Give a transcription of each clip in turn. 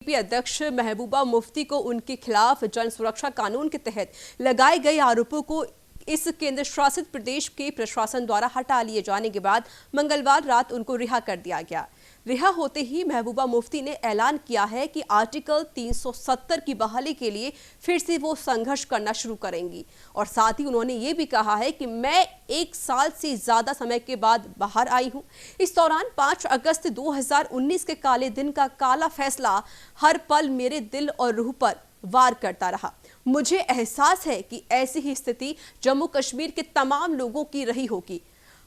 BJP अध्यक्ष महबूबा मुफ्ती को उनके खिलाफ जन सुरक्षा कानून के तहत लगाए गए आरोपों को इस केंद्र शासित प्रदेश के प्रशासन द्वारा हटा लिए जाने के बाद मंगलवार रात उनको रिहा कर दिया गया। रिहा होते ही महबूबा मुफ्ती ने ऐलान किया है कि आर्टिकल 370 की बहाली के लिए फिर से वो संघर्ष करना शुरू करेंगी और साथ ही उन्होंने ये भी कहा है कि मैं 1 साल से ज्यादा समय के बाद बाहर आई हूं। इस दौरान 5 अगस्त 2019 के काले दिन का काला फैसला हर पल मेरे दिल और रूह पर वार करता रहा। मुझे एहसास है कि ऐसी ही स्थिति जम्मू कश्मीर के तमाम लोगों की रही होगी।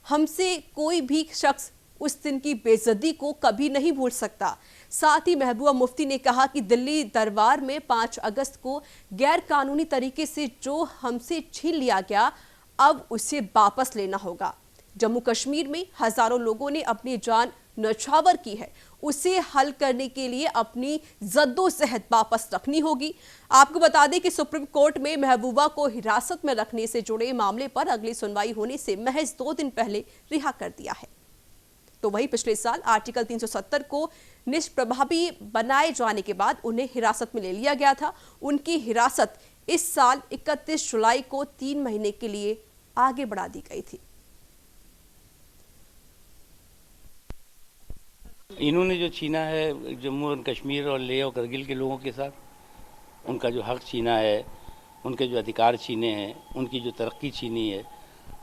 हमसे कोई भी शख्स उस दिन की बेइज्जती को कभी नहीं भूल सकता। साथ ही महबूबा मुफ्ती ने कहा कि दिल्ली दरबार में 5 अगस्त को गैर कानूनी तरीके से जो हमसे छीन लिया गया, अब उसे वापस लेना होगा। जम्मू कश्मीर में हजारों लोगों ने अपनी जान न्यौछावर की है, उसे हल करने के लिए अपनी जद्दोजहद वापस रखनी होगी। आपको बता दें कि सुप्रीम कोर्ट में महबूबा को हिरासत में रखने से जुड़े मामले पर अगली सुनवाई होने से महज 2 दिन पहले रिहा कर दिया है। तो वहीं पिछले साल आर्टिकल 370 को निष्प्रभावी बनाए जाने के बाद उन्हें हिरासत में ले लिया गया था। उनकी हिरासत इस साल 31 जुलाई को 3 महीने के लिए आगे बढ़ा दी गई थी। इन्होंने जो छीना है जम्मू और कश्मीर और लेह और करगिल के लोगों के साथ, उनका जो हक छीना है, उनके जो अधिकार छीने हैं, उनकी जो तरक्की छीनी है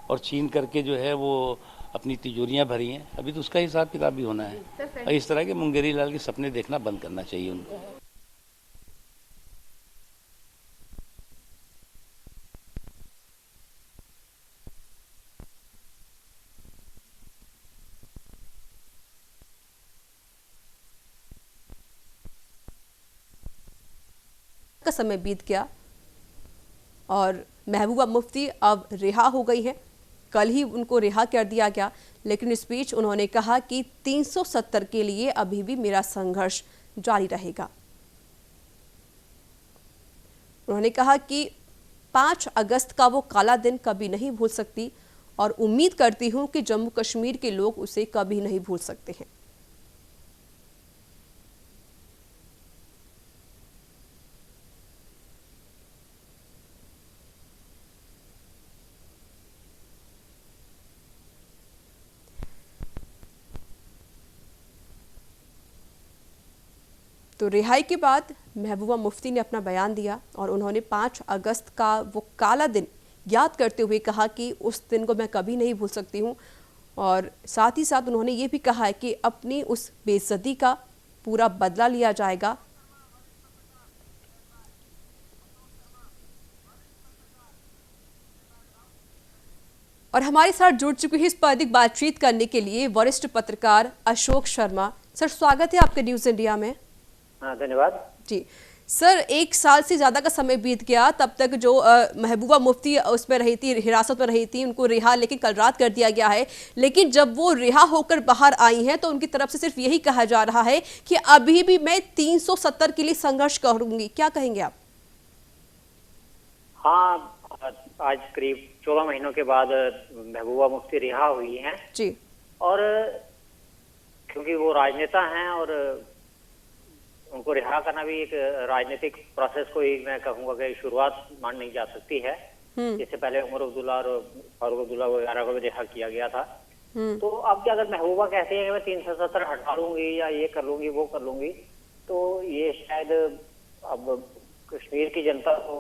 और छीन करके जो है वो अपनी तिजोरियां भरी हैं, अभी तो उसका हिसाब किताब भी होना है। और इस तरह के मुंगेरी लाल के सपने देखना बंद करना चाहिए उनको। का समय बीत गया और महबूबा मुफ्ती अब रिहा हो गई है। कल ही उनको रिहा कर दिया गया, लेकिन इस बीच उन्होंने कहा कि 370 के लिए अभी भी मेरा संघर्ष जारी रहेगा। उन्होंने कहा कि 5 अगस्त का वो काला दिन कभी नहीं भूल सकती और उम्मीद करती हूं कि जम्मू कश्मीर के लोग उसे कभी नहीं भूल सकते हैं। तो रिहाई के बाद महबूबा मुफ्ती ने अपना बयान दिया और उन्होंने 5 अगस्त का वो काला दिन याद करते हुए कहा कि उस दिन को मैं कभी नहीं भूल सकती हूं और साथ ही साथ उन्होंने ये भी कहा है कि अपनी उस बेइज्जती का पूरा बदला लिया जाएगा। और हमारे साथ जुड़ चुके हैं इस पर अधिक बातचीत करने के लिए वरिष्ठ पत्रकार अशोक शर्मा। सर, स्वागत है आपके न्यूज इंडिया में। हाँ, धन्यवाद जी सर, 1 साल से ज्यादा का समय बीत गया, तब तक जो महबूबा मुफ्ती उसमें रही थी, हिरासत में रही थी, उनको रिहा लेकिन कल रात कर दिया गया है। लेकिन जब वो रिहा होकर बाहर आई हैं तो उनकी तरफ से सिर्फ यही कहा जा रहा है कि अभी भी मैं 370 के लिए संघर्ष करूंगी। क्या कहेंगे आप? हाँ, आज करीब 14 महीनों के बाद महबूबा मुफ्ती रिहा हुई हैं जी। और क्योंकि वो राजनेता हैं और उनको रिहा करना भी एक राजनीतिक प्रोसेस को ही मैं कहूँगा कि शुरुआत मानी जा सकती है। इससे पहले उमर अब्दुल्ला और फारूक अब्दुल्ला वगैरह को भी रिहा किया गया था। तो अब क्या अगर महबूबा कहती है कि मैं 370 हटा लूंगी या ये कर लूंगी वो कर लूंगी, तो ये शायद अब कश्मीर की जनता को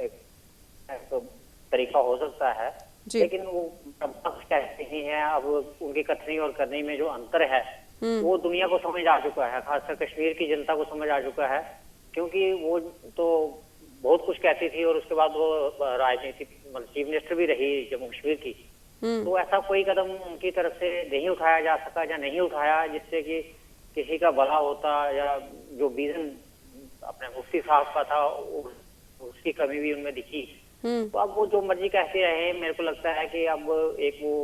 एक तरीका हो सकता है, लेकिन वो कहते ही हैं। अब उनकी कथनी और करनी में जो अंतर है वो दुनिया को समझ आ चुका है, खासकर कश्मीर की जनता को समझ आ चुका है। क्योंकि वो तो बहुत कुछ कहती थी और उसके बाद वो राजनीति चीफ मिनिस्टर भी रही जम्मू कश्मीर की। तो ऐसा कोई कदम उनकी तरफ से नहीं उठाया जा सका या नहीं उठाया जिससे कि किसी का भला होता, या जो विजन अपने मुफ्ती साहब का था उसकी कमी भी उनमें दिखी। तो अब वो जो मर्जी कहते रहे, मेरे को लगता है कि अब एक वो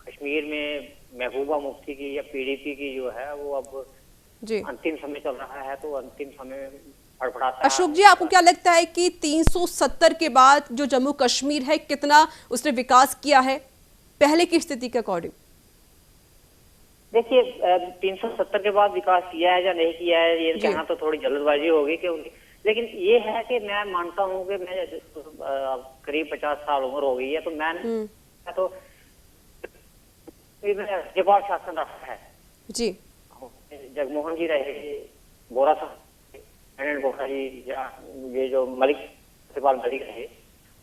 कश्मीर में महबूबा मुफ्ती की या पीडीपी की जो है वो अब जी अंतिम समय चल रहा है, तो अंतिम समय फड़फड़ाता है। अशोक जी, आपको क्या लगता है कि 370 के बाद जो जम्मू कश्मीर है कितना उसने विकास किया है पहले की स्थिति के अकॉर्डिंग? देखिए 370 के बाद विकास किया है या नहीं किया है ये कहना तो थोड़ी जल्दबाजी होगी, क्योंकि लेकिन ये है कि मैं मानता हूँ कि मैं करीब 50 साल उम्र हो गई है, तो मैं तो राज्यपाल शासन रखा है जी। जगमोहन जी रहे, बोरा साहब, बोरा जी, ये जो मलिक सत्यपाल मलिक रहे,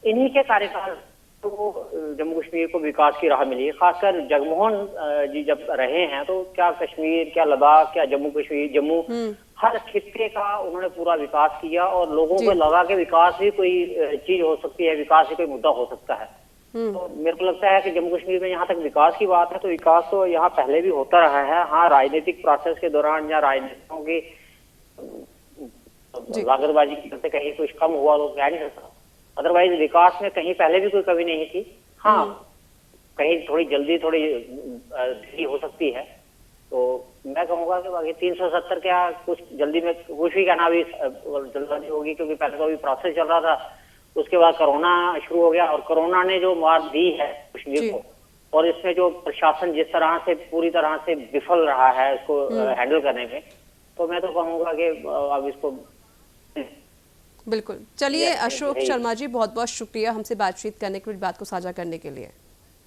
इन्हीं के कार्यकाल तो जम्मू कश्मीर को विकास की राह मिली है। खासकर जगमोहन जी जब रहे हैं तो क्या कश्मीर, क्या लद्दाख, क्या जम्मू कश्मीर, जम्मू हर खित्ते का उन्होंने पूरा विकास किया और लोगों को लगा कि विकास भी कोई चीज हो सकती है, विकास भी कोई मुद्दा हो सकता है। तो मेरे को लगता है कि जम्मू कश्मीर में यहाँ तक विकास की बात है तो विकास तो यहाँ पहले भी होता रहा है। हाँ, राजनीतिक प्रोसेस के दौरान या राजनेताओं की लागतबाजी की करते कहीं कुछ कम हुआ तो क्या नहीं सकता, अदरवाइज विकास में कहीं पहले भी कोई कमी नहीं थी। हाँ, कहीं थोड़ी जल्दी थोड़ी देरी हो सकती है, तो मैं कहूँगा कि बाकी 370 क्या कुछ जल्दी में कुछ भी कहना भी जल्दबाजी होगी, क्योंकि पहले तो अभी प्रोसेस चल रहा था, उसके बाद कोरोना शुरू हो गया और कोरोना ने जो मार दी है कश्मीर को, और इसमें जो प्रशासन जिस तरह से पूरी तरह से विफल रहा है इसको हैंडल करने में, तो मैं तो कहूँगा कि अब इसको बिल्कुल। चलिए अशोक शर्मा जी, बहुत बहुत शुक्रिया हमसे बातचीत करने के लिए, बात को साझा करने के लिए।